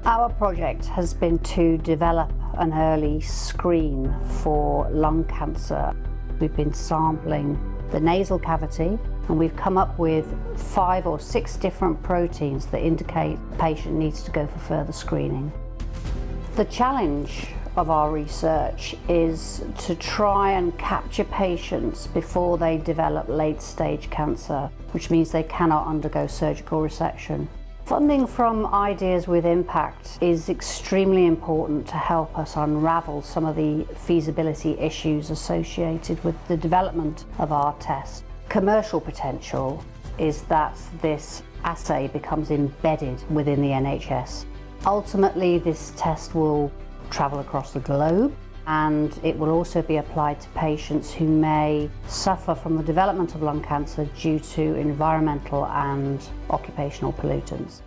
Our project has been to develop an early screen for lung cancer. We've been sampling the nasal cavity, and we've come up with 5 or 6 different proteins that indicate the patient needs to go for further screening. The challenge of our research is to try and capture patients before they develop late-stage cancer, which means they cannot undergo surgical resection. Funding from Ideas with Impact is extremely important to help us unravel some of the feasibility issues associated with the development of our test. Commercial potential is that this assay becomes embedded within the NHS. Ultimately, this test will travel across the globe, and it will also be applied to patients who may suffer from the development of lung cancer due to environmental and occupational pollutants.